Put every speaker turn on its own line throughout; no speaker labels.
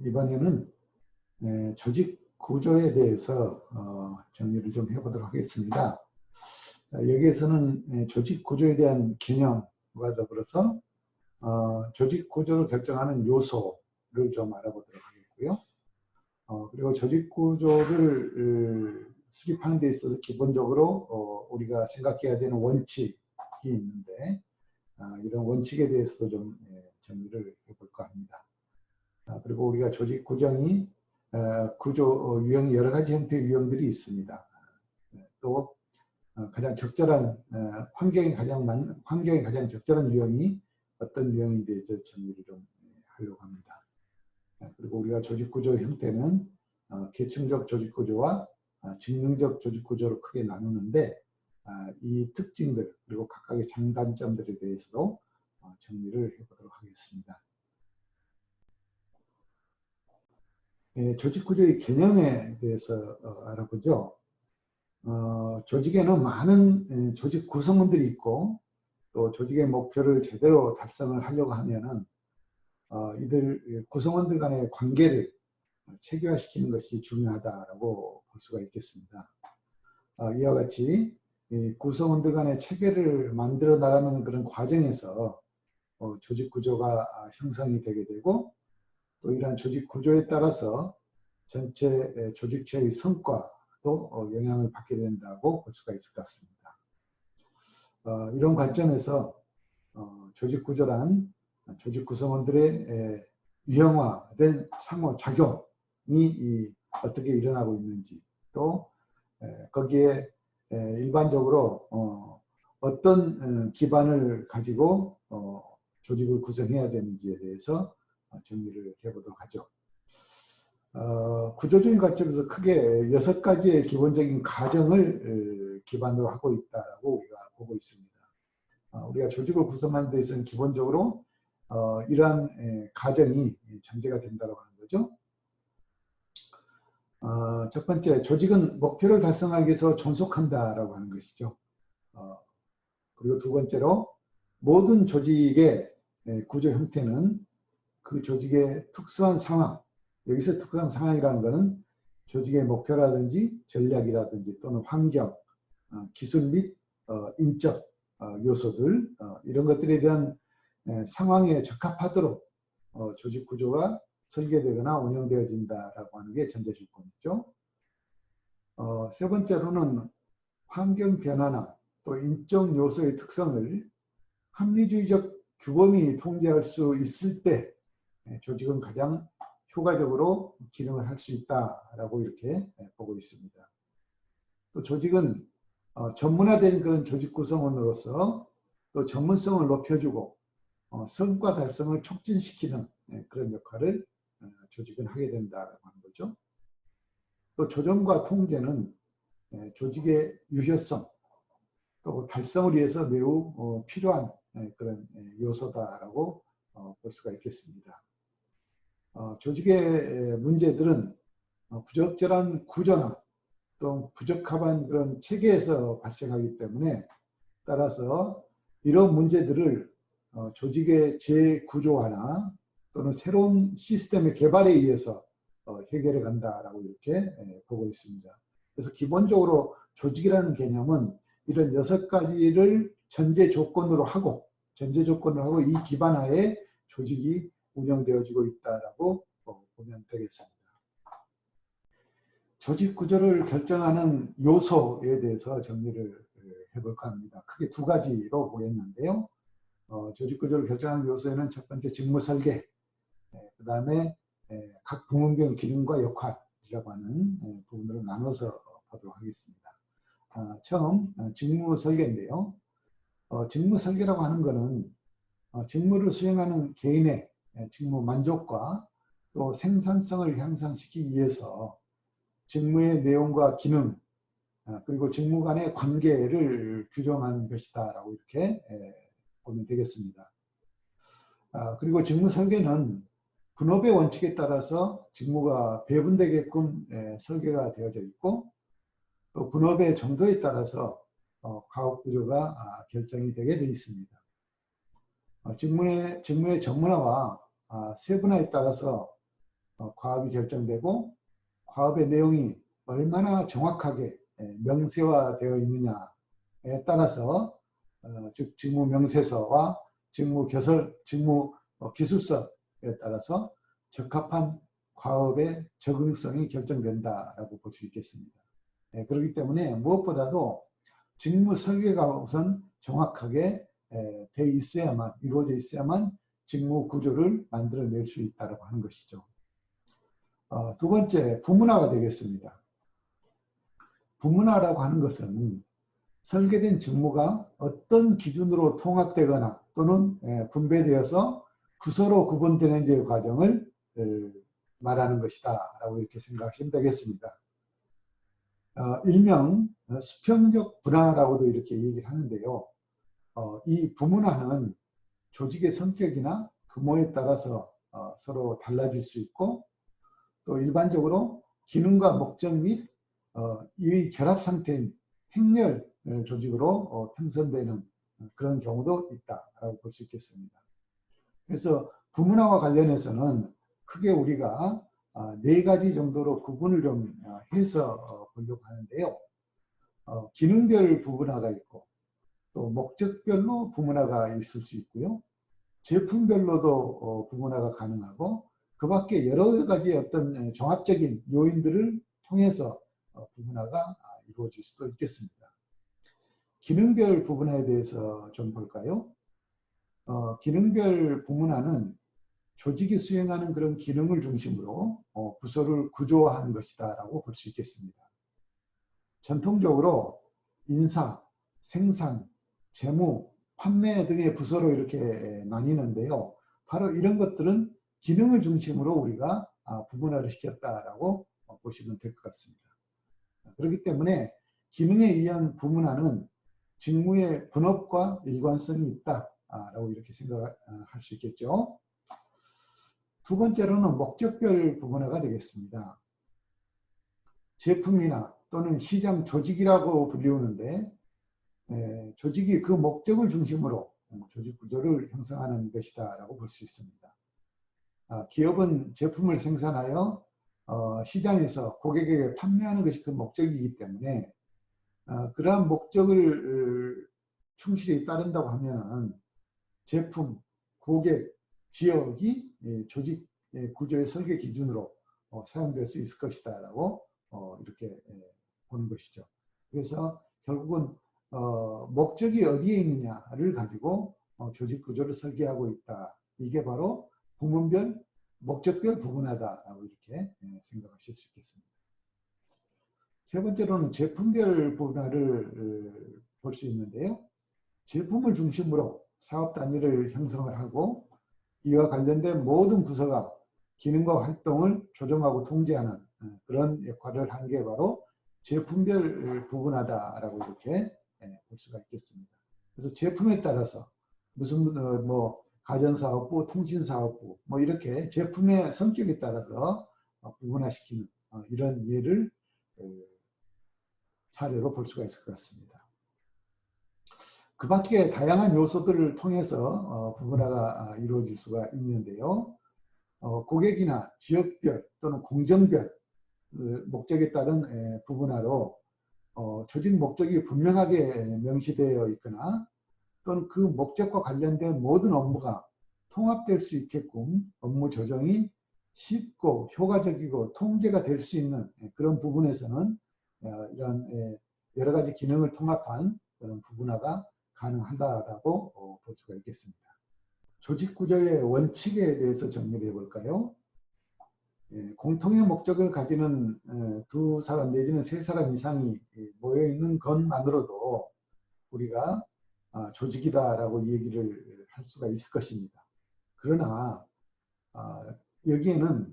이번에는 조직 구조에 대해서 정리를 좀 해보도록 하겠습니다. 여기에서는 조직 구조에 대한 개념과 더불어서 조직 구조를 결정하는 요소를 좀 알아보도록 하겠고요. 그리고 조직 구조를 수립하는 데 있어서 기본적으로 우리가 생각해야 되는 원칙이 있는데 이런 원칙에 대해서도 좀 정리를 해볼까 합니다. 그리고 우리가 조직 구조이 구조 유형이 여러 가지 형태의 유형들이 있습니다. 또 가장 적절한 환경이 가장 적절한 유형이 어떤 유형인데 정리를 좀 하려고 합니다. 그리고 우리가 조직 구조 형태는 계층적 조직 구조와 직능적 조직 구조로 크게 나누는데 이 특징들 그리고 각각의 장단점들에 대해서도 정리를 해보도록 하겠습니다. 조직 구조의 개념에 대해서 알아보죠. 조직에는 많은 조직 구성원들이 있고 또 조직의 목표를 제대로 달성을 하려고 하면은 이들 구성원들 간의 관계를 체계화시키는 것이 중요하다라고 볼 수가 있겠습니다. 이와 같이 구성원들 간의 체계를 만들어 나가는 그런 과정에서 조직 구조가 형성이 되게 되고 또 이러한 조직 구조에 따라서 전체 조직체의 성과도 영향을 받게 된다고 볼 수가 있을 것 같습니다. 이런 관점에서 조직 구조란 조직 구성원들의 유형화된 상호작용이 어떻게 일어나고 있는지 또 거기에 일반적으로 어떤 기반을 가지고 조직을 구성해야 되는지에 대해서 정리를 해보도록 하죠. 구조적인 관점에서 크게 6가지의 기본적인 가정을 기반으로 하고 있다고 우리가 보고 있습니다. 우리가 조직을 구성하는 데 있어서는 기본적으로 이러한 가정이 전제가 된다고 하는 거죠. 첫 번째, 조직은 목표를 달성하기 위해서 존속한다라고 하는 것이죠. 그리고 두 번째로, 모든 조직의 구조 형태는 그 조직의 특수한 상황, 여기서 특수한 상황이라는 것은 조직의 목표라든지 전략이라든지 또는 환경, 기술 및 인적 요소들 이런 것들에 대한 상황에 적합하도록 조직 구조가 설계되거나 운영되어진다라고 하는 게 전제 조건이죠. 세 번째로는 환경 변화나 또 인적 요소의 특성을 합리주의적 규범이 통제할 수 있을 때 조직은 가장 효과적으로 기능을 할 수 있다라고 이렇게 보고 있습니다. 또 조직은 전문화된 그런 조직 구성원으로서 또 전문성을 높여주고 성과 달성을 촉진시키는 그런 역할을 조직은 하게 된다라고 하는 거죠. 또 조정과 통제는 조직의 유효성 또 달성을 위해서 매우 필요한 그런 요소다라고 볼 수가 있겠습니다. 조직의 문제들은 부적절한 구조나 또 부적합한 그런 체계에서 발생하기 때문에 따라서 이런 문제들을 조직의 재구조화나 또는 새로운 시스템의 개발에 의해서 해결해 간다라고 이렇게 보고 있습니다. 그래서 기본적으로 조직이라는 개념은 이런 6가지를 전제 조건으로 하고 이 기반 하에 조직이 운영되어지고 있다라고 보면 되겠습니다. 조직 구조를 결정하는 요소에 대해서 정리를 해볼까 합니다. 크게 2가지로 보겠는데요. 조직 구조를 결정하는 요소에는 첫 번째 직무 설계, 그 다음에 각 부문별 기능과 역할이라고 하는 부분으로 나눠서 보도록 하겠습니다. 처음 직무 설계인데요. 직무 설계라고 하는 것은 직무를 수행하는 개인의 직무 만족과 또 생산성을 향상시키기 위해서 직무의 내용과 기능 그리고 직무 간의 관계를 규정한 것이다라고 이렇게 보면 되겠습니다. 그리고 직무 설계는 분업의 원칙에 따라서 직무가 배분되게끔 설계가 되어져 있고 또 분업의 정도에 따라서 가업 구조가 결정이 되게 되어 있습니다. 직무의 전문화와 세분화에 따라서 과업이 결정되고 과업의 내용이 얼마나 정확하게 명세화되어 있느냐에 따라서 즉 직무 명세서와 직무 기술서에 따라서 적합한 과업의 적응성이 결정된다라고 볼 수 있겠습니다. 그렇기 때문에 무엇보다도 직무 설계가 우선 정확하게 돼 있어야만, 이루어져 있어야만 직무 구조를 만들어낼 수 있다고 하는 것이죠. 두 번째, 부문화가 되겠습니다. 부문화라고 하는 것은 설계된 직무가 어떤 기준으로 통합되거나 또는 분배되어서 부서로 구분되는지의 과정을 말하는 것이다 라고 이렇게 생각하시면 되겠습니다. 일명 수평적 분화라고도 이렇게 얘기를 하는데요. 이 부문화는 조직의 성격이나 규모에 따라서 서로 달라질 수 있고 또 일반적으로 기능과 목적 및 이 결합 상태인 행렬 조직으로 편성되는 그런 경우도 있다라고 볼 수 있겠습니다. 그래서 부문화와 관련해서는 크게 우리가 네 가지 정도로 구분을 좀 해서 보려고 하는데요. 기능별 부문화가 있고 또 목적별로 부문화가 있을 수 있고요. 제품별로도 부문화가 가능하고 그 밖에 여러 가지 어떤 종합적인 요인들을 통해서 부문화가 이루어질 수도 있겠습니다. 기능별 부문화에 대해서 좀 볼까요? 기능별 부문화는 조직이 수행하는 그런 기능을 중심으로 부서를 구조화하는 것이다 라고 볼 수 있겠습니다. 전통적으로 인사, 생산, 재무, 판매 등의 부서로 이렇게 나뉘는데요. 바로 이런 것들은 기능을 중심으로 우리가 부문화를 시켰다라고 보시면 될 것 같습니다. 그렇기 때문에 기능에 의한 부문화는 직무의 분업과 일관성이 있다라고 이렇게 생각할 수 있겠죠. 두 번째로는 목적별 부문화가 되겠습니다. 제품이나 또는 시장 조직이라고 불리우는데 조직이 그 목적을 중심으로 조직 구조를 형성하는 것이다라고 볼 수 있습니다. 기업은 제품을 생산하여 시장에서 고객에게 판매하는 것이 그 목적이기 때문에 그러한 목적을 충실히 따른다고 하면 제품, 고객, 지역이 조직 구조의 설계 기준으로 사용될 수 있을 것이다 라고 이렇게 보는 것이죠. 그래서 결국은 목적이 어디에 있느냐를 가지고 조직 구조를 설계하고 있다. 이게 바로 부문별, 목적별 부문화다라고 이렇게 생각하실 수 있겠습니다. 세 번째로는 제품별 부문화를 볼 수 있는데요. 제품을 중심으로 사업 단위를 형성을 하고 이와 관련된 모든 부서가 기능과 활동을 조정하고 통제하는 그런 역할을 하는 게 바로 제품별 부분화다라고 이렇게 볼 수가 있겠습니다. 그래서 제품에 따라서 무슨 뭐 가전사업부, 통신사업부 뭐 이렇게 제품의 성격에 따라서 부분화시키는 이런 예를 사례로 볼 수가 있을 것 같습니다. 그 밖에 다양한 요소들을 통해서 부분화가 이루어질 수가 있는데요. 고객이나 지역별 또는 공정별 목적에 따른 부분화로 조직 목적이 분명하게 명시되어 있거나 또는 그 목적과 관련된 모든 업무가 통합될 수 있게끔 업무 조정이 쉽고 효과적이고 통제가 될 수 있는 그런 부분에서는 이런 여러 가지 기능을 통합한 그런 부분화가 가능하다라고 볼 수가 있겠습니다. 조직 구조의 원칙에 대해서 정리를 해볼까요? 공통의 목적을 가지는 두 사람 내지는 세 사람 이상이 모여 있는 것만으로도 우리가 조직이다라고 얘기를 할 수가 있을 것입니다. 그러나 여기에는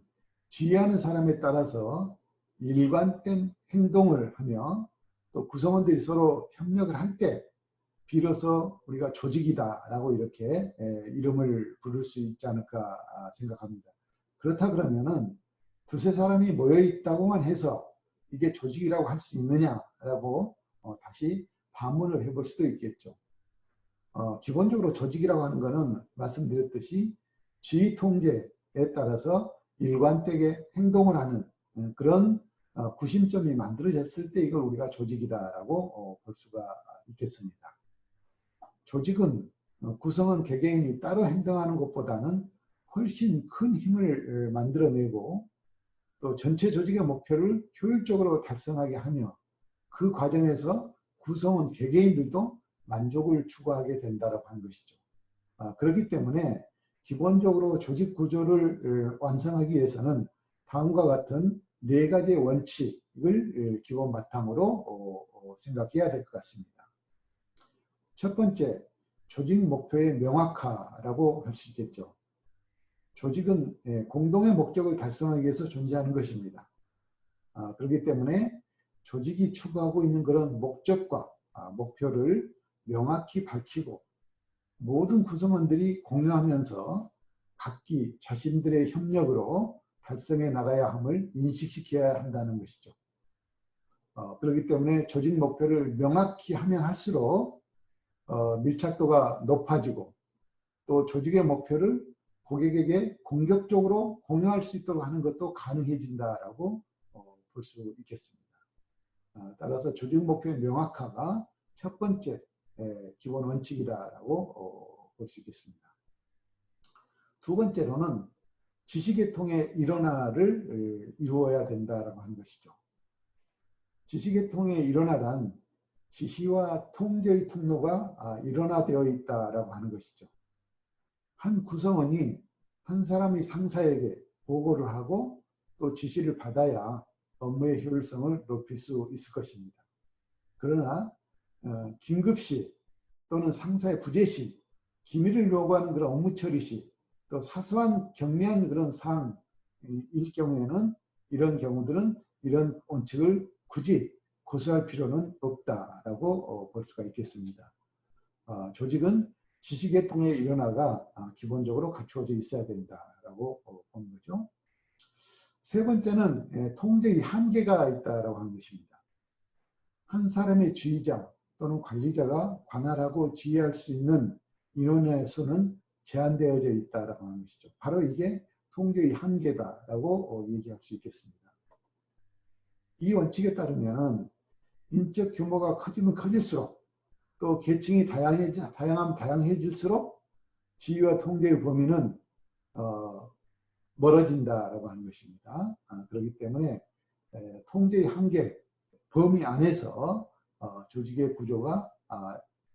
지휘하는 사람에 따라서 일관된 행동을 하며 또 구성원들이 서로 협력을 할 때 비로소 우리가 조직이다라고 이렇게 이름을 부를 수 있지 않을까 생각합니다. 그렇다 그러면은 두세 사람이 모여 있다고만 해서 이게 조직이라고 할 수 있느냐라고 다시 반문을 해볼 수도 있겠죠. 기본적으로 조직이라고 하는 것은 말씀드렸듯이 지휘 통제에 따라서 일관되게 행동을 하는 그런 구심점이 만들어졌을 때 이걸 우리가 조직이다라고 볼 수가 있겠습니다. 조직은 구성원 개개인이 따로 행동하는 것보다는 훨씬 큰 힘을 만들어내고 또 전체 조직의 목표를 효율적으로 달성하게 하며 그 과정에서 구성원 개개인들도 만족을 추구하게 된다고 하는 것이죠. 그렇기 때문에 기본적으로 조직 구조를 완성하기 위해서는 다음과 같은 4가지의 원칙을 기본 바탕으로 생각해야 될 것 같습니다. 첫 번째, 조직 목표의 명확화라고 할 수 있겠죠. 조직은 공동의 목적을 달성하기 위해서 존재하는 것입니다. 그렇기 때문에 조직이 추구하고 있는 그런 목적과 목표를 명확히 밝히고 모든 구성원들이 공유하면서 각기 자신들의 협력으로 달성해 나가야 함을 인식시켜야 한다는 것이죠. 그렇기 때문에 조직 목표를 명확히 하면 할수록 밀착도가 높아지고 또 조직의 목표를 고객에게 공격적으로 공유할 수 있도록 하는 것도 가능해진다라고 볼 수 있겠습니다. 따라서 조직 목표의 명확화가 첫 번째 기본 원칙이다라고 볼 수 있겠습니다. 두 번째로는 지시계통의 일원화를 이루어야 된다라고 하는 것이죠. 지시계통의 일원화란 지시와 통제의 통로가 일원화되어 있다라고 하는 것이죠. 한 구성원이 한 사람의 상사에게 보고를 하고 또 지시를 받아야 업무의 효율성을 높일 수 있을 것입니다. 그러나 긴급시 또는 상사의 부재시, 기밀을 요구하는 그런 업무 처리시, 또 사소한 경미한 그런 사항일 경우에는 이런 경우들은 이런 원칙을 굳이 고수할 필요는 없다라고 볼 수가 있겠습니다. 조직은 지시계통의 일원화가 기본적으로 갖추어져 있어야 된다라고 보는 거죠. 세 번째는 통제의 한계가 있다라고 하는 것입니다. 한 사람의 지휘자 또는 관리자가 관할하고 지휘할 수 있는 인원의 수는 제한되어져 있다라고 하는 것이죠. 바로 이게 통제의 한계다라고 얘기할 수 있겠습니다. 이 원칙에 따르면 인적 규모가 커지면 커질수록 또 계층이 다양하면 다양해질수록 지휘와 통제의 범위는 멀어진다라고 하는 것입니다. 그렇기 때문에 통제의 한계 범위 안에서 조직의 구조가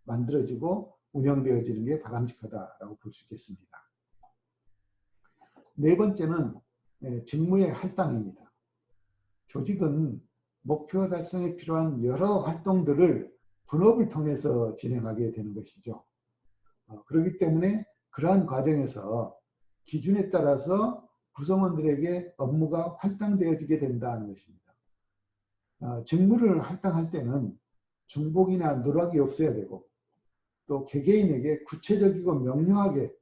만들어지고 운영되어지는 게 바람직하다라고 볼 수 있겠습니다. 네 번째는 직무의 할당입니다. 조직은 목표 달성에 필요한 여러 활동들을 분업을 통해서 진행하게 되는 것이죠. 그렇기 때문에 그러한 과정에서 기준에 따라서 구성원들에게 업무가 할당되어지게 된다는 것입니다. 직무를 할당할 때는 중복이나 누락이 없어야 되고 또 개개인에게 구체적이고 명료하게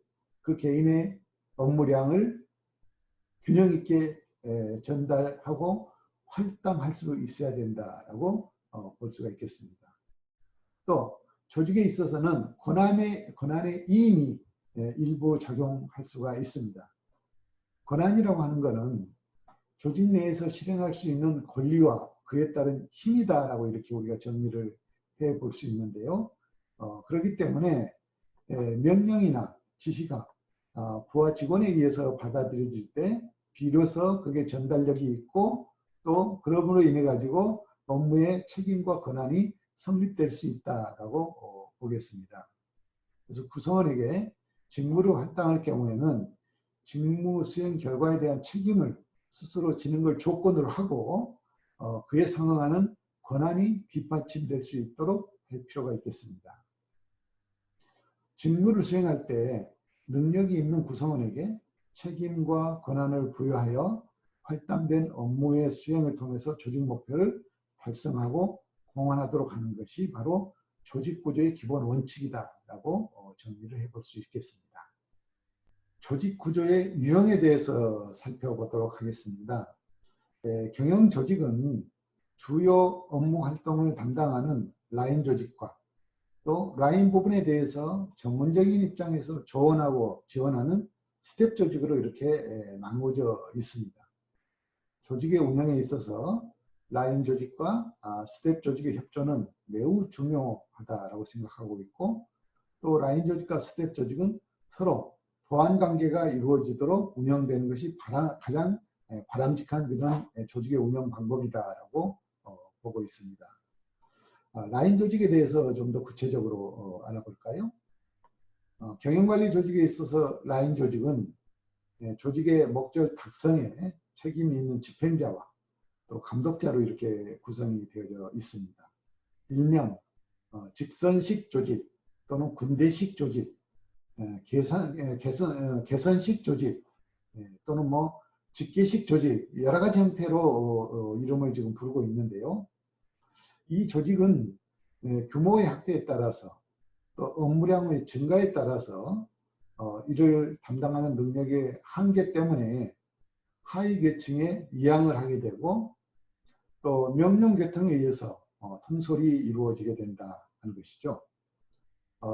그 개인의 업무량을 균형 있게 전달하고 할당할 수 있어야 된다라고 볼 수가 있겠습니다. 또 조직에 있어서는 권한의 이임이 일부 작용할 수가 있습니다. 권한이라고 하는 것은 조직 내에서 실행할 수 있는 권리와 그에 따른 힘이다라고 이렇게 우리가 정리를 해 볼 수 있는데요. 그렇기 때문에 명령이나 지시가 부하 직원에 의해서 받아들여질 때 비로소 그게 전달력이 있고 또 그럼으로 인해 가지고 업무의 책임과 권한이 성립될 수 있다라고 보겠습니다. 그래서 구성원에게 직무를 할당할 경우에는 직무 수행 결과에 대한 책임을 스스로 지는 걸 조건으로 하고 그에 상응하는 권한이 뒷받침될 수 있도록 할 필요가 있겠습니다. 직무를 수행할 때 능력이 있는 구성원에게 책임과 권한을 부여하여 할당된 업무의 수행을 통해서 조직 목표를 달성하고 공헌하도록 하는 것이 바로 조직구조의 기본 원칙이다라고 정리를 해볼 수 있겠습니다. 조직구조의 유형에 대해서 살펴보도록 하겠습니다. 경영조직은 주요 업무 활동을 담당하는 라인 조직과 또 라인 부분에 대해서 전문적인 입장에서 조언하고 지원하는 스텝 조직으로 이렇게 나누어져 있습니다. 조직의 운영에 있어서 라인 조직과 스텝 조직의 협조는 매우 중요하다고 생각하고 있고, 또 라인 조직과 스텝 조직은 서로 보완 관계가 이루어지도록 운영되는 것이 가장 바람직한 그런 조직의 운영 방법이다라고 보고 있습니다. 라인 조직에 대해서 좀 더 구체적으로 알아볼까요? 경영관리 조직에 있어서 라인 조직은 조직의 목적 달성에 책임이 있는 집행자와 또 감독자로 이렇게 구성이 되어져 있습니다. 일명 직선식 조직 또는 군대식 조직, 개선식 조직 또는 뭐 직계식 조직, 여러 가지 형태로 이름을 지금 부르고 있는데요. 이 조직은 규모의 확대에 따라서 또 업무량의 증가에 따라서 이를 담당하는 능력의 한계 때문에 하위 계층에 이양을 하게 되고, 또 명령 계통에 의해서 통솔이 이루어지게 된다는 것이죠.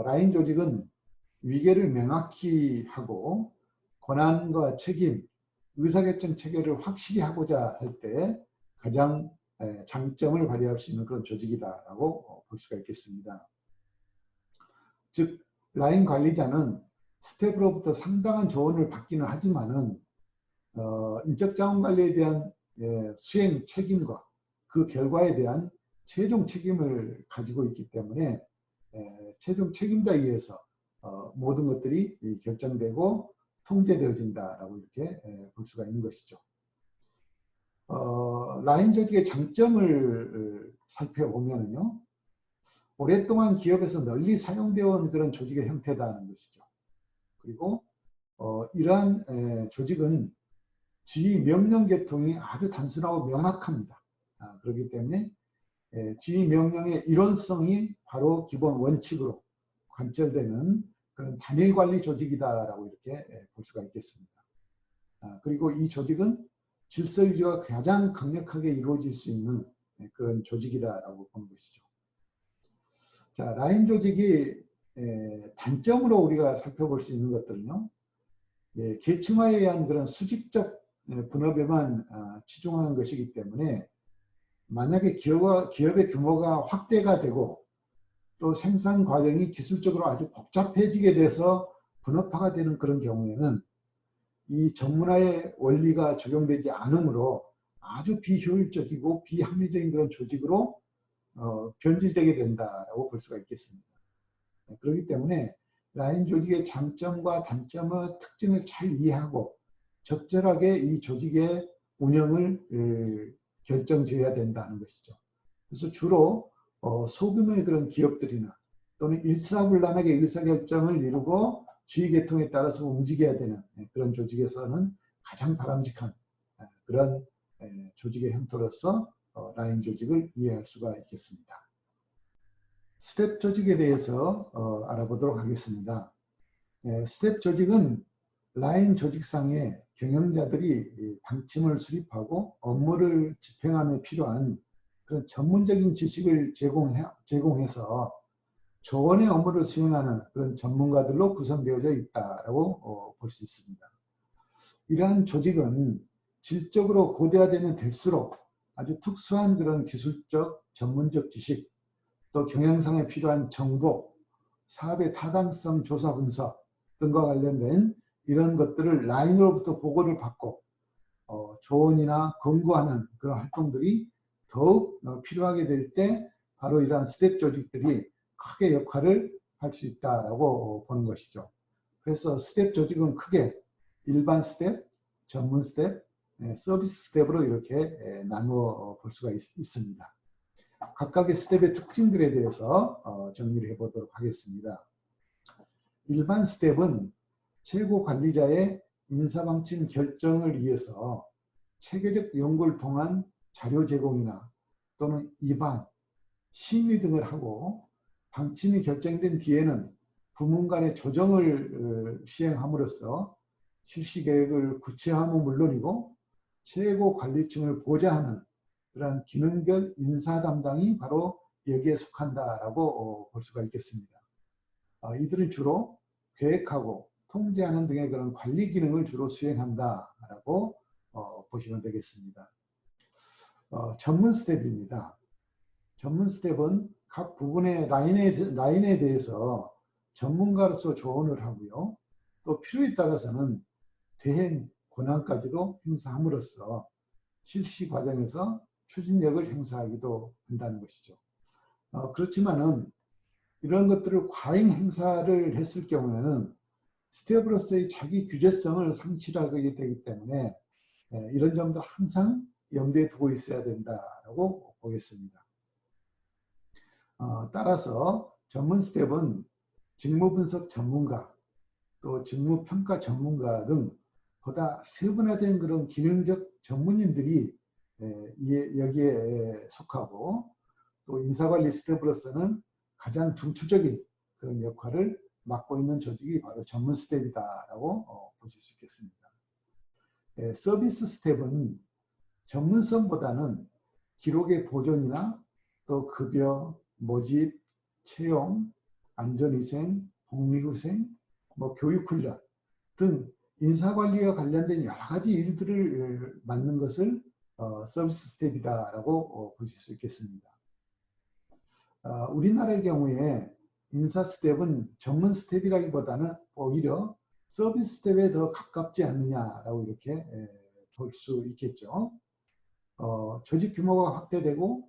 라인 조직은 위계를 명확히 하고 권한과 책임, 의사결정 체계를 확실히 하고자 할 때 가장 장점을 발휘할 수 있는 그런 조직이다라고 볼 수가 있겠습니다. 즉 라인 관리자는 스텝으로부터 상당한 조언을 받기는 하지만은 인적 자원 관리에 대한 수행 책임과 그 결과에 대한 최종 책임을 가지고 있기 때문에 최종 책임자에 의해서 모든 것들이 결정되고 통제되어진다라고 이렇게 볼 수가 있는 것이죠. 라인 조직의 장점을 살펴보면요, 오랫동안 기업에서 널리 사용되어 온 그런 조직의 형태다는 것이죠. 그리고 이러한 조직은 지휘 명령 계통이 아주 단순하고 명확합니다. 그렇기 때문에 지휘 명령의 일원성이 바로 기본 원칙으로 관철되는 그런 단일 관리 조직이다라고 이렇게 볼 수가 있겠습니다. 그리고 이 조직은 질서 유지가 가장 강력하게 이루어질 수 있는 그런 조직이다라고 보는 것이죠. 자, 라인 조직이 단점으로 우리가 살펴볼 수 있는 것들은요, 계층화에 의한 그런 수직적 분업에만 치중하는 것이기 때문에, 만약에 기업의 규모가 확대가 되고 또 생산 과정이 기술적으로 아주 복잡해지게 돼서 분업화가 되는 그런 경우에는 이 전문화의 원리가 적용되지 않으므로 아주 비효율적이고 비합리적인 그런 조직으로 변질되게 된다라고 볼 수가 있겠습니다. 그렇기 때문에 라인 조직의 장점과 단점의 특징을 잘 이해하고 적절하게 이 조직의 운영을 결정지어야 된다는 것이죠. 그래서 주로 소규모의 그런 기업들이나 또는 일사불란하게 의사결정을 이루고 지휘 계통에 따라서 움직여야 되는 그런 조직에서는 가장 바람직한 그런 조직의 형태로서 라인 조직을 이해할 수가 있겠습니다. 스텝 조직에 대해서 알아보도록 하겠습니다. 스텝 조직은 라인 조직상의 경영자들이 방침을 수립하고 업무를 집행함에 필요한 그런 전문적인 지식을 제공해서 조언의 업무를 수행하는 그런 전문가들로 구성되어져 있다고 볼 수 있습니다. 이러한 조직은 질적으로 고대화되면 될수록 아주 특수한 그런 기술적, 전문적 지식, 또 경영상에 필요한 정보, 사업의 타당성 조사 분석 등과 관련된 이런 것들을 라인으로부터 보고를 받고 조언이나 권고하는 그런 활동들이 더욱 필요하게 될 때 바로 이러한 스텝 조직들이 크게 역할을 할 수 있다라고 보는 것이죠. 그래서 스텝 조직은 크게 일반 스텝, 전문 스텝, 서비스 스텝으로 이렇게 나누어 볼 수가 있습니다. 각각의 스텝의 특징들에 대해서 정리를 해보도록 하겠습니다. 일반 스텝은 최고 관리자의 인사방침 결정을 위해서 체계적 연구를 통한 자료 제공이나 또는 입안, 심의 등을 하고, 방침이 결정된 뒤에는 부문 간의 조정을 시행함으로써 실시 계획을 구체화함은 물론이고 최고 관리층을 보좌하는 그러한 기능별 인사 담당이 바로 여기에 속한다라고 볼 수가 있겠습니다. 이들은 주로 계획하고 통제하는 등의 그런 관리 기능을 주로 수행한다라고 보시면 되겠습니다. 전문 스텝입니다. 전문 스텝은 각 부분의 라인에 대해서 전문가로서 조언을 하고요. 또 필요에 따라서는 대행 권한까지도 행사함으로써 실시 과정에서 추진력을 행사하기도 한다는 것이죠. 그렇지만은 이런 것들을 과잉 행사를 했을 경우에는 스텝으로서의 자기 규제성을 상실하게 되기 때문에 이런 점들 항상 염두에 두고 있어야 된다고 보겠습니다. 따라서 전문 스텝은 직무분석 전문가, 또 직무평가 전문가 등 보다 세분화된 그런 기능적 전문인들이 여기에 속하고, 또 인사관리 스텝으로서는 가장 중추적인 그런 역할을 맡고 있는 조직이 바로 전문 스텝이다라고 보실 수 있겠습니다. 서비스 스텝은 전문성보다는 기록의 보존이나 또 급여, 모집, 채용, 안전위생, 복리후생, 교육훈련 등 인사관리와 관련된 여러 가지 일들을 맡는 것을 서비스 스텝이다라고 보실 수 있겠습니다. 우리나라의 경우에 인사 스텝은 전문 스텝이라기보다는 오히려 서비스 스텝에 더 가깝지 않느냐라고 이렇게 볼 수 있겠죠. 조직 규모가 확대되고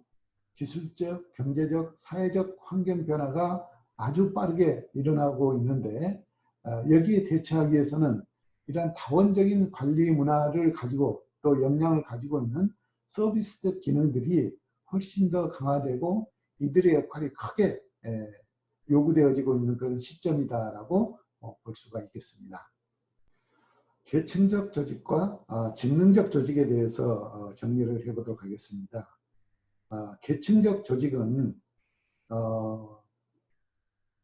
기술적, 경제적, 사회적 환경 변화가 아주 빠르게 일어나고 있는데, 여기에 대처하기 위해서는 이러한 다원적인 관리 문화를 가지고 또 역량을 가지고 있는 서비스 스텝 기능들이 훨씬 더 강화되고 이들의 역할이 크게 요구되어지고 있는 그런 시점이다라고 볼 수가 있겠습니다. 계층적 조직과 직능적 조직에 대해서 정리를 해보도록 하겠습니다. 계층적 조직은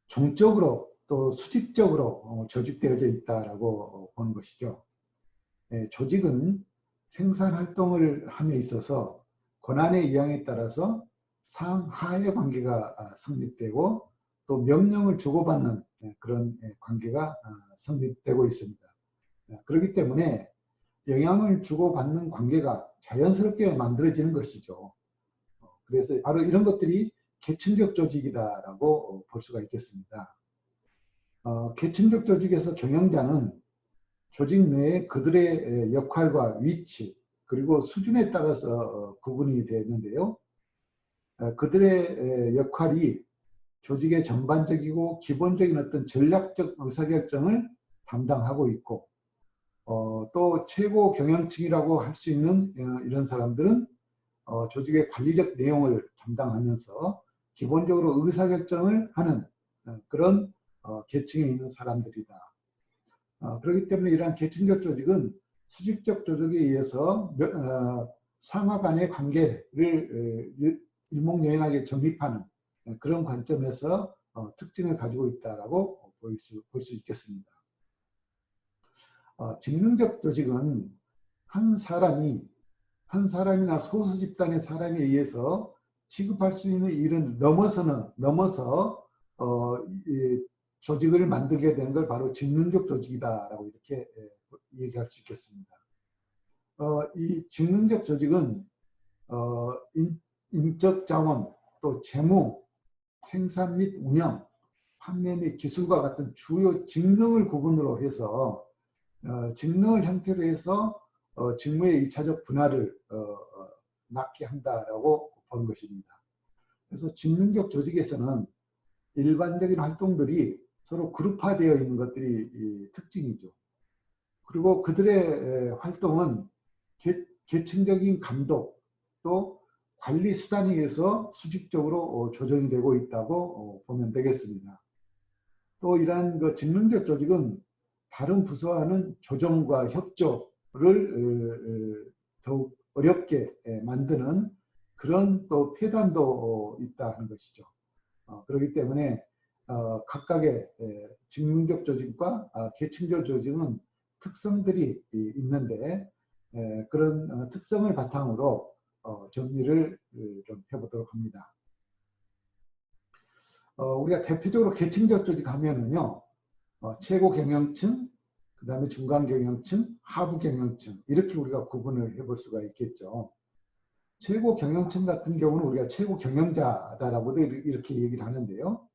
종적으로 또 수직적으로 조직되어져 있다라고 보는 것이죠. 조직은 생산활동을 함에 있어서 권한의 이양에 따라서 상하의 관계가 성립되고 또 명령을 주고받는 그런 관계가 성립되고 있습니다. 그렇기 때문에 영향을 주고받는 관계가 자연스럽게 만들어지는 것이죠. 그래서 바로 이런 것들이 계층적 조직이다라고 볼 수가 있겠습니다. 계층적 조직에서 경영자는 조직 내에 그들의 역할과 위치 그리고 수준에 따라서 구분이 되는데요. 그들의 역할이 조직의 전반적이고 기본적인 어떤 전략적 의사결정을 담당하고 있고, 또 최고 경영층이라고 할 수 있는 이런 사람들은 조직의 관리적 내용을 담당하면서 기본적으로 의사결정을 하는 그런 계층에 있는 사람들이다. 그렇기 때문에 이러한 계층적 조직은 수직적 조직에 의해서 상하 간의 관계를 일목요연하게 정립하는 그런 관점에서 특징을 가지고 있다라고 볼 수 있겠습니다. 직능적 조직은 한 사람이나 소수 집단의 사람에 의해서 취급할 수 있는 일은 넘어서 조직을 만들게 되는 걸 바로 직능적 조직이다라고 이렇게 얘기할 수 있겠습니다. 이 직능적 조직은 인적 자원, 또 재무, 생산 및 운영, 판매 및 기술과 같은 주요 직능을 구분으로 해서 직능을 형태로 해서 직무의 1차적 분할을 낳게 한다라고 보는 것입니다. 그래서 직능적 조직에서는 일반적인 활동들이 서로 그룹화되어 있는 것들이 특징이죠. 그리고 그들의 활동은 계층적인 감독 또 관리 수단에 의해서 수직적으로 조정이 되고 있다고 보면 되겠습니다. 또 이러한 직능적 조직은 다른 부서와는 조정과 협조를 더욱 어렵게 만드는 그런 또 폐단도 있다는 것이죠. 그렇기 때문에 각각의 직능적 조직과 계층적 조직은 특성들이 있는데 그런 특성을 바탕으로 정리를 좀 해보도록 합니다. 우리가 대표적으로 계층적 조직 하면은요, 최고 경영층, 그 다음에 중간 경영층, 하부 경영층 이렇게 우리가 구분을 해볼 수가 있겠죠. 최고 경영층 같은 경우는 우리가 최고 경영자다라고도 이렇게 얘기를 하는데요.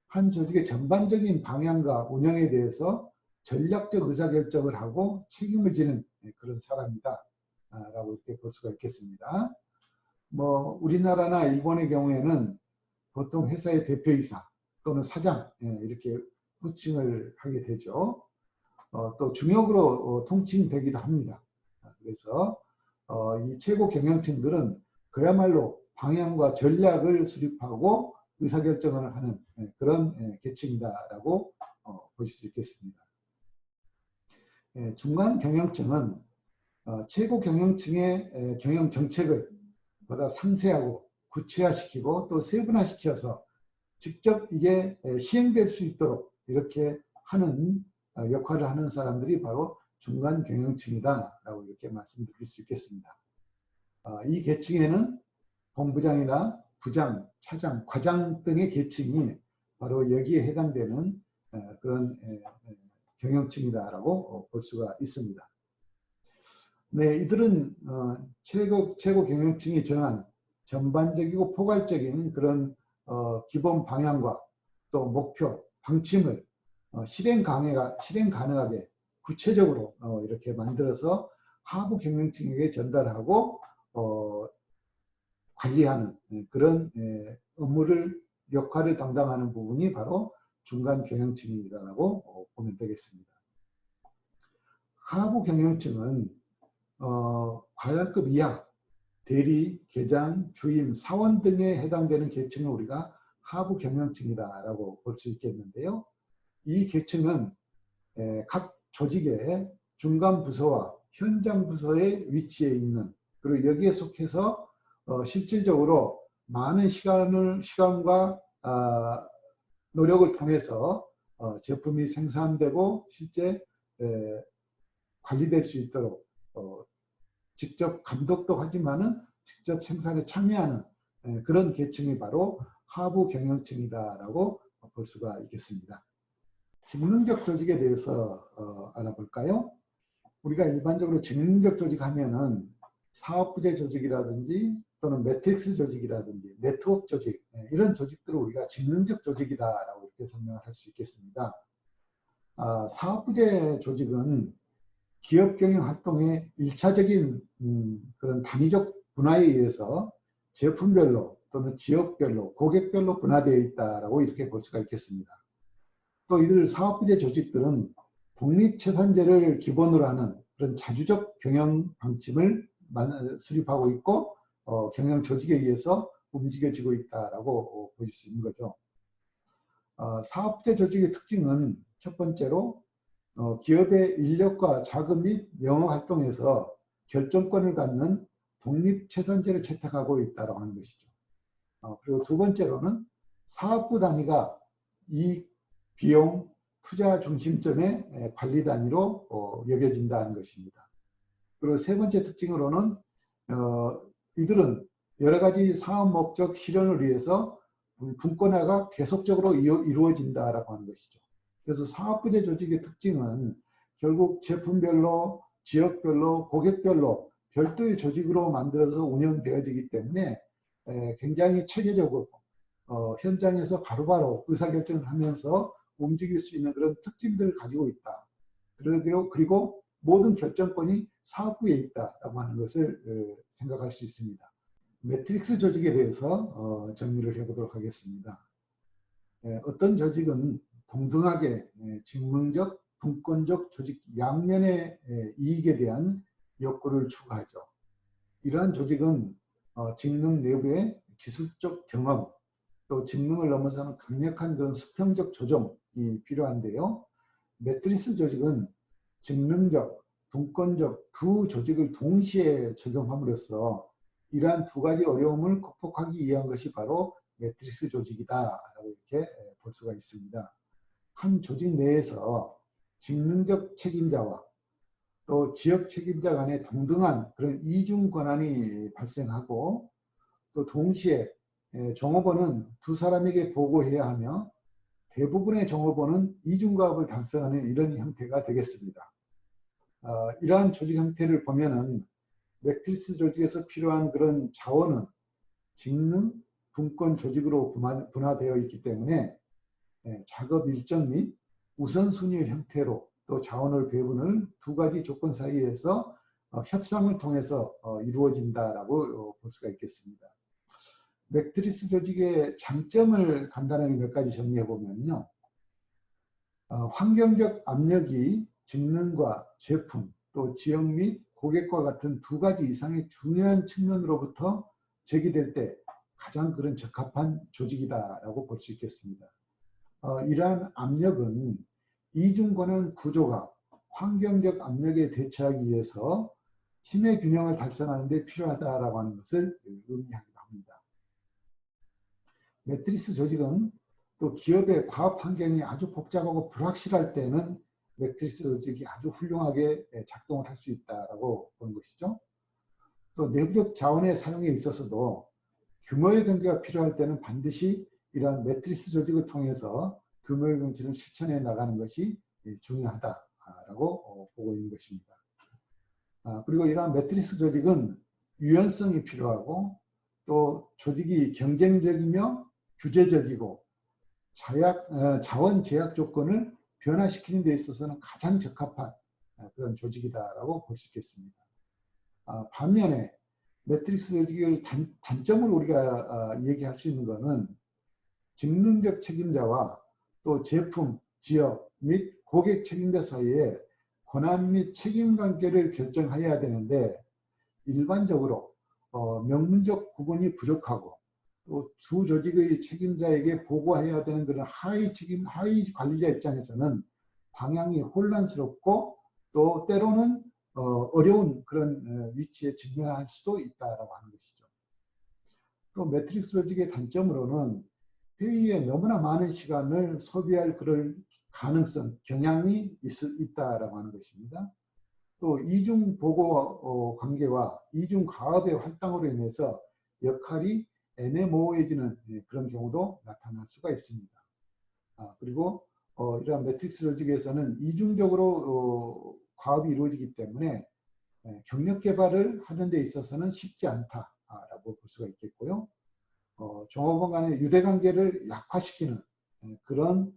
한 조직의 전반적인 방향과 운영에 대해서 전략적 의사결정을 하고 책임을 지는 그런 사람이다 라고 이렇게 볼 수가 있겠습니다. 뭐 우리나라나 일본의 경우에는 보통 회사의 대표이사 또는 사장 이렇게 호칭을 하게 되죠. 또 중역으로 통칭되기도 합니다. 그래서 이 최고 경영층들은 그야말로 방향과 전략을 수립하고 의사결정을 하는 그런 계층이다라고 보실 수 있겠습니다. 중간 경영층은 최고 경영층의 경영 정책을 보다 상세하고 구체화시키고 또 세분화시켜서 직접 이게 시행될 수 있도록 이렇게 하는 역할을 하는 사람들이 바로 중간 경영층이다라고 이렇게 말씀드릴 수 있겠습니다. 이 계층에는 본부장이나 부장, 차장, 과장 등의 계층이 바로 여기에 해당되는 그런 경영층이다라고 볼 수가 있습니다. 네, 이들은 최고 경영층이 정한 전반적이고 포괄적인 그런 기본 방향과 또 목표, 방침을 실행 가능하게 구체적으로 이렇게 만들어서 하부 경영층에게 전달하고 관리하는 그런 역할을 담당하는 부분이 바로 중간 경영층이라고 보면 되겠습니다. 하부 경영층은 과장급 이하, 대리, 계장, 주임, 사원 등에 해당되는 계층을 우리가 하부 경영층이다라고 볼 수 있겠는데요. 이 계층은 각 조직의 중간 부서와 현장 부서의 위치에 있는, 그리고 여기에 속해서 실질적으로 많은 시간과 노력을 통해서 제품이 생산되고 실제 관리될 수 있도록 직접 감독도 하지만은 직접 생산에 참여하는 그런 계층이 바로 하부 경영층이다라고 볼 수가 있겠습니다. 직능적 조직에 대해서 알아볼까요? 우리가 일반적으로 직능적 조직 하면은 사업부재 조직이라든지 또는 매트릭스 조직이라든지 네트워크 조직 이런 조직들을 우리가 직능적 조직이다라고 이렇게 설명할 수 있겠습니다. 사업부재 조직은 기업 경영 활동의 일차적인 그런 단위적 분화에 의해서 제품별로 또는 지역별로 고객별로 분화되어 있다라고 이렇게 볼 수가 있겠습니다. 또 이들 사업부재 조직들은 독립채산제를 기본으로 하는 그런 자주적 경영 방침을 수립하고 있고 경영 조직에 의해서 움직여지고 있다라고 보실 수 있는 거죠. 사업부재 조직의 특징은 첫 번째로 기업의 인력과 자금 및 영업 활동에서 결정권을 갖는 독립채산제를 채택하고 있다고 하는 것이죠. 그리고 두 번째로는 사업부 단위가 이익, 비용, 투자 중심점의 관리 단위로 여겨진다는 것입니다. 그리고 세 번째 특징으로는 이들은 여러 가지 사업 목적 실현을 위해서 분권화가 계속적으로 이루어진다라고 하는 것이죠. 그래서 사업부재 조직의 특징은 결국 제품별로, 지역별로, 고객별로 별도의 조직으로 만들어서 운영되어지기 때문에 굉장히 체계적으로 현장에서 바로바로 의사결정을 하면서 움직일 수 있는 그런 특징들을 가지고 있다. 그리고 모든 결정권이 사업부에 있다라고 하는 것을 생각할 수 있습니다. 매트릭스 조직에 대해서 정리를 해보도록 하겠습니다. 어떤 조직은 동등하게 직능적, 분권적 조직 양면의 이익에 대한 욕구를 추구하죠. 이러한 조직은 직능 내부의 기술적 경험, 또 직능을 넘어서는 강력한 그런 수평적 조정이 필요한데요. 매트리스 조직은 직능적, 분권적 두 조직을 동시에 적용함으로써 이러한 두 가지 어려움을 극복하기 위한 것이 바로 매트리스 조직이다라고 이렇게 볼 수가 있습니다. 한 조직 내에서 직능적 책임자와 또 지역 책임자 간의 동등한 그런 이중 권한이 발생하고 또 동시에 종업원은 두 사람에게 보고해야 하며 대부분의 종업원은 이중과업을 달성하는 이런 형태가 되겠습니다. 이러한 조직 형태를 보면은 매트리스 조직에서 필요한 그런 자원은 직능, 분권 조직으로 분화되어 있기 때문에 작업 일정 및 우선순위 형태로 또 자원을 배분을 두 가지 조건 사이에서 협상을 통해서 이루어진다라고 볼 수가 있겠습니다. 매트리스 조직의 장점을 간단하게 몇 가지 정리해 보면요. 환경적 압력이 직능과 제품 또 지역 및 고객과 같은 두 가지 이상의 중요한 측면으로부터 제기될 때 가장 그런 적합한 조직이다라고 볼 수 있겠습니다. 이러한 압력은 이중 권한 구조가 환경적 압력에 대처하기 위해서 힘의 균형을 달성하는 데 필요하다라고 하는 것을 의미하기도 합니다. 매트리스 조직은 또 기업의 과업 환경이 아주 복잡하고 불확실할 때는 매트리스 조직이 아주 훌륭하게 작동을 할 수 있다라고 보는 것이죠. 또 내부적 자원의 사용에 있어서도 규모의 경제가 필요할 때는 반드시 이러한 매트리스 조직을 통해서 규모의 경제를 실천해 나가는 것이 중요하다라고 보고 있는 것입니다. 그리고 이러한 매트리스 조직은 유연성이 필요하고 또 조직이 경쟁적이며 규제적이고 자원 제약 조건을 변화시키는 데 있어서는 가장 적합한 그런 조직이다라고 볼 수 있겠습니다. 반면에 매트리스 조직의 단점을 우리가 얘기할 수 있는 것은 직능적 책임자와 또 제품, 지역 및 고객 책임자 사이에 권한 및 책임 관계를 결정해야 되는데 일반적으로 명문적 구분이 부족하고 또 주 조직의 책임자에게 보고해야 되는 그런 하위 관리자 입장에서는 방향이 혼란스럽고 또 때로는 어려운 그런 위치에 직면할 수도 있다라고 하는 것이죠. 또 매트리스 조직의 단점으로는 회의에 너무나 많은 시간을 소비할 그럴 가능성, 경향이 있다라고 하는 것입니다. 또 이중 보고 관계와 이중 가업의 활동으로 인해서 역할이 애매모호해지는 그런 경우도 나타날 수가 있습니다. 그리고 이러한 매트리스 조직에서는 이중적으로 과업이 이루어지기 때문에 경력 개발을 하는 데 있어서는 쉽지 않다라고 볼 수가 있겠고요. 종업원 간의 유대관계를 약화시키는 그런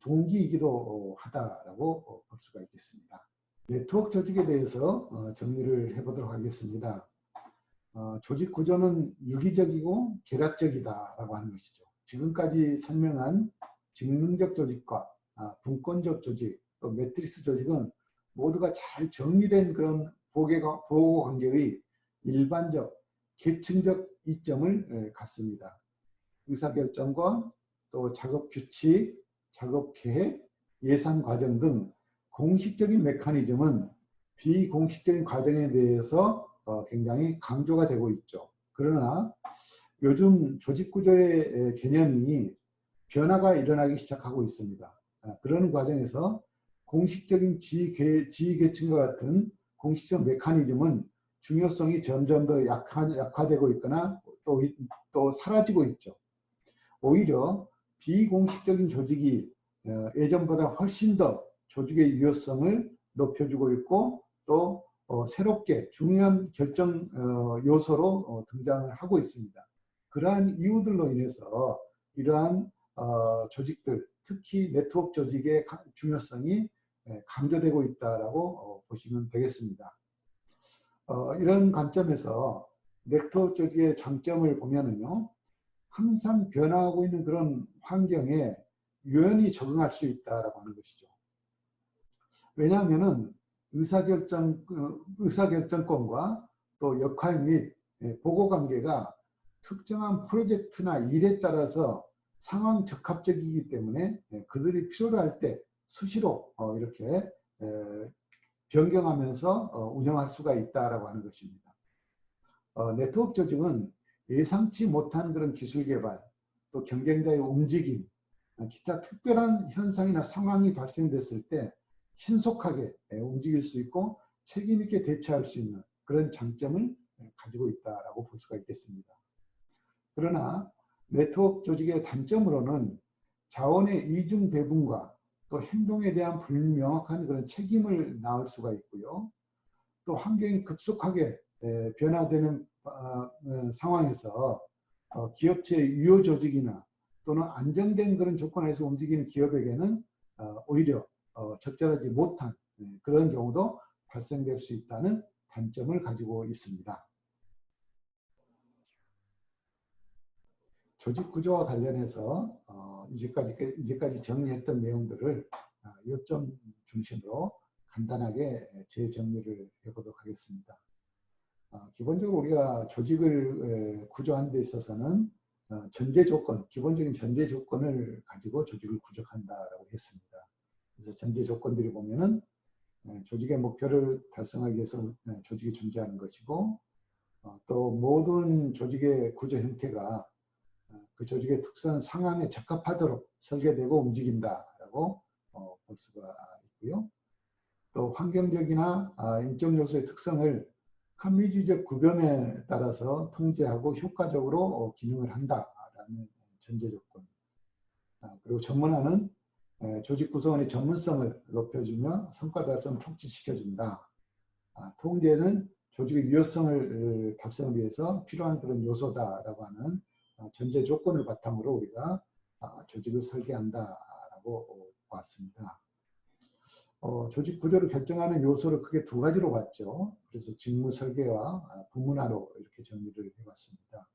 동기이기도 하다라고 볼 수가 있겠습니다. 네트워크 조직에 대해서 정리를 해보도록 하겠습니다. 조직 구조는 유기적이고 계략적이다라고 하는 것이죠. 지금까지 설명한 직능적 조직과 분권적 조직, 또 매트리스 조직은 모두가 잘 정리된 그런 보호 관계의 일반적, 계층적 이점을 갖습니다. 의사결정과 또 작업 규칙, 작업 계획, 예산 과정 등 공식적인 메커니즘은 비공식적인 과정에 대해서 굉장히 강조가 되고 있죠. 그러나 요즘 조직 구조의 개념이 변화가 일어나기 시작하고 있습니다. 그런 과정에서 공식적인 지휘계층과 같은 공식적 메커니즘은 중요성이 점점 더 약화되고 있거나 또 사라지고 있죠. 오히려 비공식적인 조직이 예전보다 훨씬 더 조직의 유효성을 높여주고 있고 또 새롭게 중요한 결정 요소로 등장을 하고 있습니다. 그러한 이유들로 인해서 이러한 조직들, 특히 네트워크 조직의 중요성이 강조되고 있다라고 보시면 되겠습니다. 이런 관점에서 네트워크 조직의 장점을 보면은요, 항상 변화하고 있는 그런 환경에 유연히 적응할 수 있다라고 하는 것이죠. 왜냐하면은 의사결정권과 또 역할 및 보고 관계가 특정한 프로젝트나 일에 따라서 상황 적합적이기 때문에 그들이 필요로 할 때 수시로 이렇게 변경하면서 운영할 수가 있다라고 하는 것입니다. 네트워크 조직은 예상치 못한 그런 기술 개발, 또 경쟁자의 움직임, 기타 특별한 현상이나 상황이 발생됐을 때 신속하게 움직일 수 있고 책임 있게 대처할 수 있는 그런 장점을 가지고 있다라고 볼 수가 있겠습니다. 그러나 네트워크 조직의 단점으로는 자원의 이중 배분과 또 행동에 대한 불명확한 그런 책임을 낳을 수가 있고요. 또 환경이 급속하게 변화되는 상황에서 기업체의 유효 조직이나 또는 안정된 그런 조건에서 움직이는 기업에게는 오히려 적절하지 못한 그런 경우도 발생될 수 있다는 단점을 가지고 있습니다. 조직 구조와 관련해서 이제까지 정리했던 내용들을 요점 중심으로 간단하게 재정리를 해보도록 하겠습니다. 기본적으로 우리가 조직을 구조하는 데 있어서는 전제 조건, 기본적인 전제 조건을 가지고 조직을 구조한다라고 했습니다. 그래서 전제 조건들이 보면은 조직의 목표를 달성하기 위해서 조직이 존재하는 것이고, 또 모든 조직의 구조 형태가 그 조직의 특수한 상황에 적합하도록 설계되고 움직인다라고 볼 수가 있고요. 또 환경적이나 인적 요소의 특성을 합리주의적 구별에 따라서 통제하고 효과적으로 기능을 한다라는 전제 조건. 그리고 전문화는 조직 구성원의 전문성을 높여주며 성과 달성을 촉진시켜준다. 통제는 조직의 유효성을 달성하기 위해서 필요한 그런 요소다라고 하는 전제 조건을 바탕으로 우리가 조직을 설계한다라고 보았습니다. 조직 구조를 결정하는 요소를 크게 두 가지로 봤죠. 그래서 직무 설계와 부문화로 이렇게 정리를 해봤습니다.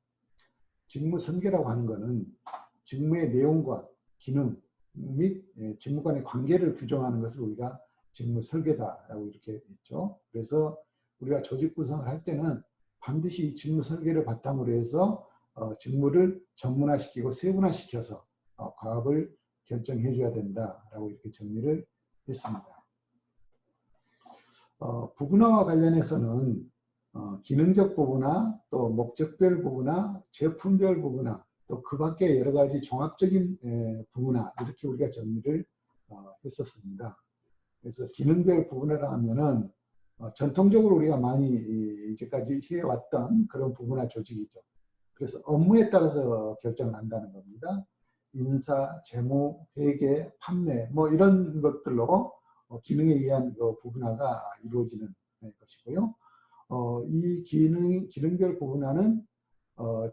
직무 설계라고 하는 것은 직무의 내용과 기능 및 직무 간의 관계를 규정하는 것을 우리가 직무 설계다라고 이렇게 했죠. 그래서 우리가 조직 구성을 할 때는 반드시 직무 설계를 바탕으로 해서 직무를 전문화시키고 세분화시켜서 과업을 결정해 줘야 된다라고 이렇게 정리를 했습니다. 부분화와 관련해서는 기능적 부분화, 또 목적별 부분화, 제품별 부분화, 또 그 밖에 여러 가지 종합적인 부분화 이렇게 우리가 정리를 했었습니다. 그래서 기능별 부분화라 하면은 전통적으로 우리가 많이 이제까지 해왔던 그런 부분화 조직이죠. 그래서 업무에 따라서 결정을 한다는 겁니다. 인사, 재무, 회계, 판매 뭐 이런 것들로 기능에 의한 부분화가 이루어지는 것이고요. 이 기능별 부분화는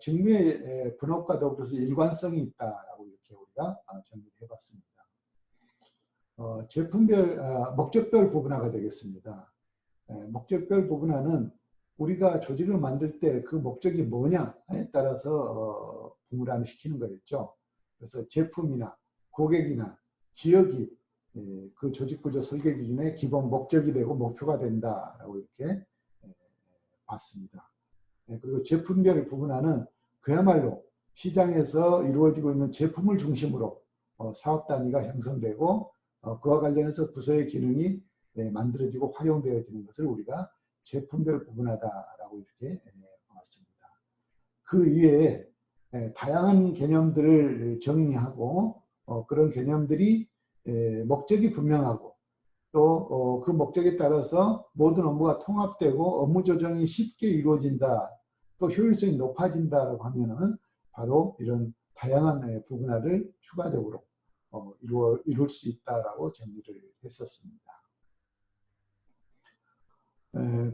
직무의 분업과 더불어서 일관성이 있다라고 이렇게 우리가 정리를 해봤습니다. 제품별, 목적별 부분화가 되겠습니다. 목적별 부분화는 우리가 조직을 만들 때 그 목적이 뭐냐에 따라서 부분화를 시키는 거겠죠. 그래서 제품이나 고객이나 지역이 그 조직구조 설계 기준의 기본 목적이 되고 목표가 된다라고 이렇게 봤습니다. 그리고 제품별 부분화는 그야말로 시장에서 이루어지고 있는 제품을 중심으로 사업 단위가 형성되고 그와 관련해서 부서의 기능이 만들어지고 활용되어지는 것을 우리가 제품별 부분화다라고 이렇게 봤습니다. 그 이외에 다양한 개념들을 정리하고 그런 개념들이 목적이 분명하고 또 그 목적에 따라서 모든 업무가 통합되고 업무 조정이 쉽게 이루어진다, 또 효율성이 높아진다라고 하면은 바로 이런 다양한 부분화를 추가적으로 이룰 수 있다라고 정리를 했었습니다.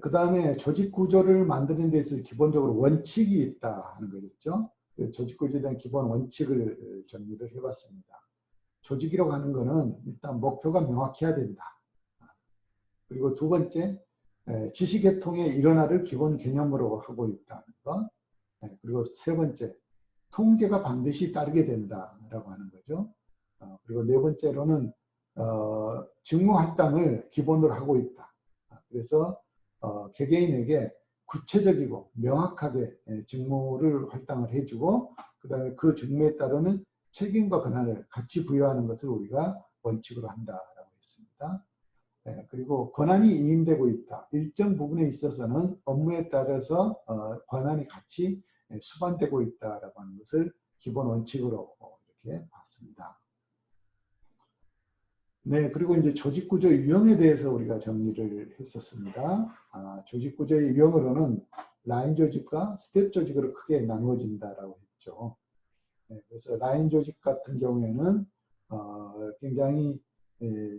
그 다음에 조직 구조를 만드는 데 있어서 기본적으로 원칙이 있다 하는 거겠죠. 조직 구조에 대한 기본 원칙을 정리를 해봤습니다. 조직이라고 하는 것은 일단 목표가 명확해야 된다. 그리고 두 번째, 지식계통의 일원화를 기본 개념으로 하고 있다는 것. 그리고 세 번째, 통제가 반드시 따르게 된다라고 하는 거죠. 그리고 네 번째로는 직무 할당을 기본으로 하고 있다. 그래서 개개인에게 구체적이고 명확하게 직무를 할당을 해주고 그 다음에 그 직무에 따르는 책임과 권한을 같이 부여하는 것을 우리가 원칙으로 한다라고 했습니다. 그리고 권한이 이임되고 있다. 일정 부분에 있어서는 업무에 따라서 권한이 같이 수반되고 있다라고 하는 것을 기본 원칙으로 이렇게 봤습니다. 네, 그리고 이제 조직구조 유형에 대해서 우리가 정리를 했었습니다. 조직구조의 유형으로는 라인 조직과 스텝 조직으로 크게 나누어진다라고 했죠. 네, 그래서 라인 조직 같은 경우에는 굉장히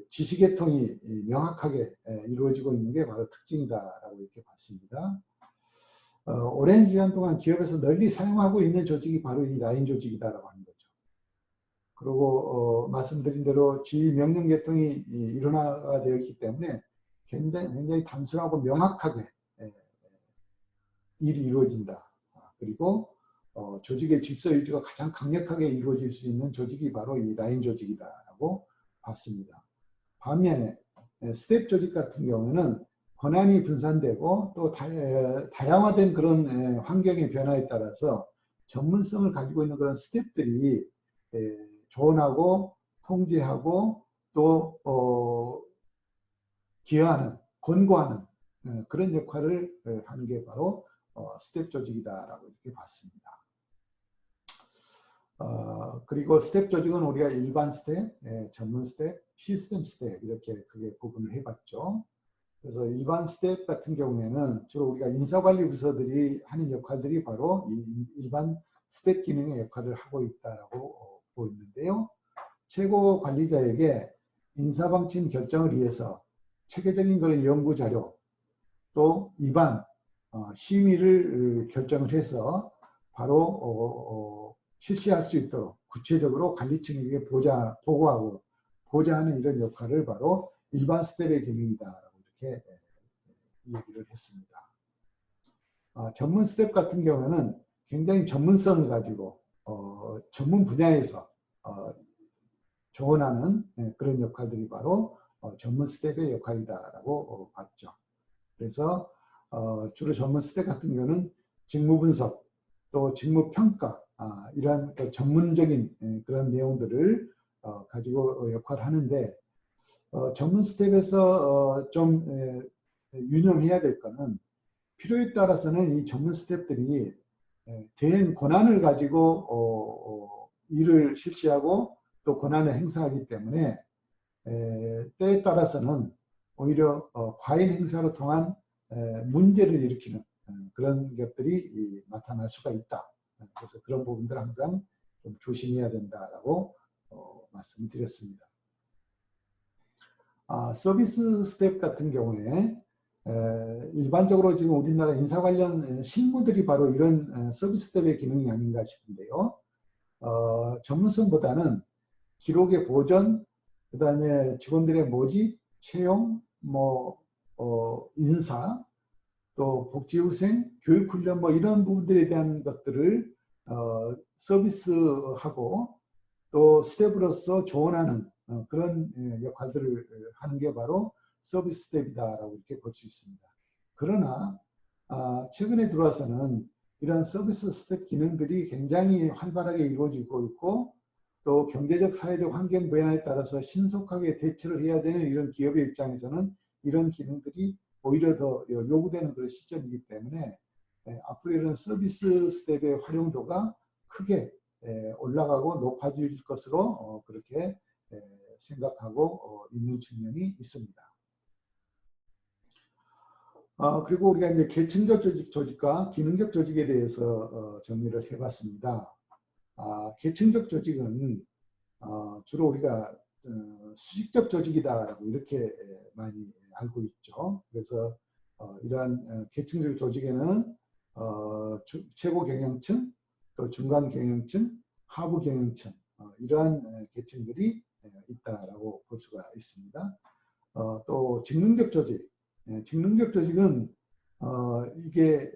지시계통이 명확하게 이루어지고 있는 게 바로 특징이다라고 이렇게 봤습니다. 오랜 기간 동안 기업에서 널리 사용하고 있는 조직이 바로 이 라인 조직이다라고 하는 거죠. 그리고 말씀드린 대로 지휘 명령 계통이 일원화가 되어 있기 때문에 굉장히 단순하고 명확하게 일이 이루어진다. 그리고 조직의 질서 유지가 가장 강력하게 이루어질 수 있는 조직이 바로 이 라인 조직이다라고 봤습니다. 반면에 스텝 조직 같은 경우에는 권한이 분산되고 또 다양화된 그런 환경의 변화에 따라서 전문성을 가지고 있는 그런 스텝들이 조언하고 통제하고 또 기여하는, 권고하는 그런 역할을 하는 게 바로 스텝 조직이다라고 이렇게 봤습니다. 그리고 스텝 조직은 우리가 일반 스텝, 전문 스텝, 시스템 스텝 이렇게 크게 구분을 해봤죠. 그래서 일반 스텝 같은 경우에는 주로 우리가 인사관리 부서들이 하는 역할들이 바로 이 일반 스텝 기능의 역할을 하고 있다라고 보이는데요. 최고 관리자에게 인사방침 결정을 위해서 체계적인 그런 연구 자료 또 입안 심의를 결정을 해서 바로 실시할 수 있도록 구체적으로 관리층에게 보고하고 보좌하는 이런 역할을 바로 일반 스텝의 기능이다라고 이렇게 얘기를 했습니다. 전문 스텝 같은 경우는 굉장히 전문성을 가지고 전문 분야에서 조언하는 그런 역할들이 바로 전문 스텝의 역할이다라고 봤죠. 그래서 주로 전문 스텝 같은 경우는 직무 분석, 또 직무 평가 이러한 전문적인 그런 내용들을 가지고 역할을 하는데 전문 스텝에서 좀 유념해야 될 거는 필요에 따라서는 이 전문 스텝들이 대행 권한을 가지고 일을 실시하고 또 권한을 행사하기 때문에 때에 따라서는 오히려 과잉 행사로 통한 문제를 일으키는 그런 것들이 나타날 수가 있다. 그래서 그런 부분들 항상 좀 조심해야 된다라고 말씀을 드렸습니다. 서비스 스텝 같은 경우에 일반적으로 지금 우리나라 인사 관련 실무들이 바로 이런 서비스 스텝의 기능이 아닌가 싶은데요. 전문성보다는 기록의 보존, 그 다음에 직원들의 모집, 채용, 인사, 또 복지후생, 교육훈련 이런 부분들에 대한 것들을 서비스하고 또 스텝으로서 조언하는 그런 역할들을 하는 게 바로 서비스 스텝이다라고 이렇게 볼 수 있습니다. 그러나 최근에 들어와서는 이런 서비스 스텝 기능들이 굉장히 활발하게 이루어지고 있고 또 경제적 사회적 환경 변화에 따라서 신속하게 대처를 해야 되는 이런 기업의 입장에서는 이런 기능들이 오히려 더 요구되는 그런 시점이기 때문에 앞으로 이런 서비스 스텝의 활용도가 크게 올라가고 높아질 것으로 그렇게 생각하고 있는 측면이 있습니다. 그리고 우리가 이제 계층적 조직과 기능적 조직에 대해서 정리를 해봤습니다. 계층적 조직은 주로 우리가 수직적 조직이다라고 이렇게 많이 알고 있죠. 그래서 이러한 계층적 조직에는 최고 경영층, 또 중간 경영층, 하부 경영층 이러한 계층들이 있다라고 볼 수가 있습니다. 또 직능적 조직, 직능적 조직은 이게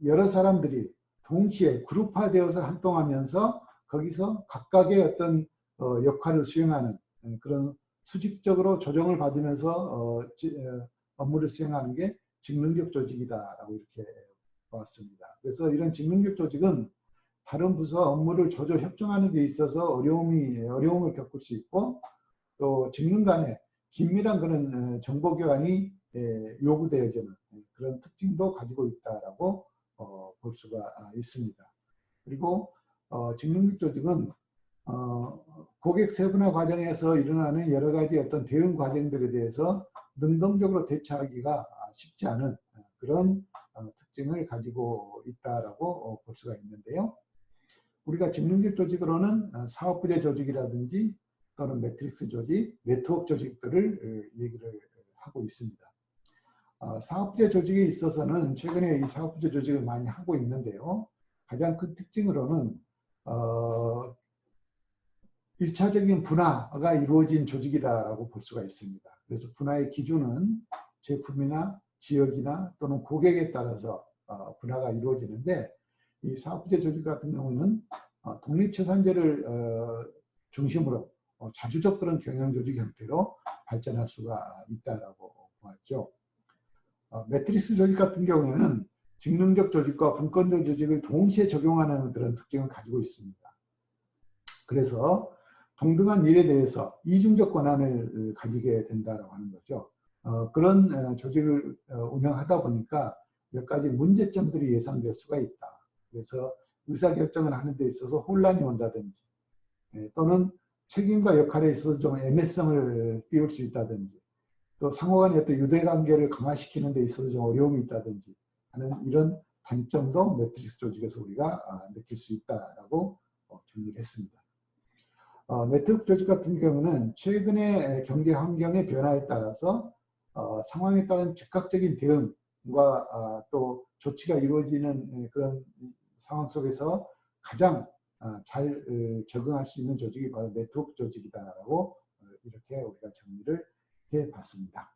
여러 사람들이 동시에 그룹화되어서 활동하면서 거기서 각각의 어떤 역할을 수행하는 그런 수직적으로 조정을 받으면서 업무를 수행하는 게 직능적 조직이다라고 이렇게 봤습니다. 그래서 이런 직능적 조직은 다른 부서와 업무를 조절 협정하는 데 있어서 어려움을 겪을 수 있고 또 직능 간에 긴밀한 그런 정보 교환이 요구되어지는 그런 특징도 가지고 있다라고 볼 수가 있습니다. 그리고 직능적 조직은 고객 세분화 과정에서 일어나는 여러 가지 어떤 대응 과정들에 대해서 능동적으로 대처하기가 쉽지 않은 그런 특징을 가지고 있다라고 볼 수가 있는데요. 우리가 직능적 조직으로는 사업부대 조직이라든지 또는 매트릭스 조직, 네트워크 조직들을 얘기를 하고 있습니다. 사업부제 조직에 있어서는 최근에 이 사업부제 조직을 많이 하고 있는데요. 가장 큰 특징으로는 1차적인 분화가 이루어진 조직이다라고 볼 수가 있습니다. 그래서 분화의 기준은 제품이나 지역이나 또는 고객에 따라서 분화가 이루어지는데, 이 사업부제 조직 같은 경우는 독립채산제를 중심으로 자주적 그런 경영조직 형태로 발전할 수가 있다라고 보았죠. 매트리스 조직 같은 경우에는 직능적 조직과 분권적 조직을 동시에 적용하는 그런 특징을 가지고 있습니다. 그래서 동등한 일에 대해서 이중적 권한을 가지게 된다고 하는 거죠. 그런 조직을 운영하다 보니까 몇 가지 문제점들이 예상될 수가 있다. 그래서 의사결정을 하는 데 있어서 혼란이 온다든지, 또는 책임과 역할에 있어서 좀 애매성을 띄울 수 있다든지, 또 상호간의 어떤 유대관계를 강화시키는 데 있어서 좀 어려움이 있다든지 하는 이런 단점도 매트리스 조직에서 우리가 느낄 수 있다라고 정리를 했습니다. 네트워크 조직 같은 경우는 최근의 경제 환경의 변화에 따라서 상황에 따른 즉각적인 대응과 또 조치가 이루어지는 그런 상황 속에서 가장 잘 적응할 수 있는 조직이 바로 네트워크 조직이다라고 이렇게 우리가 정리를 해봤습니다.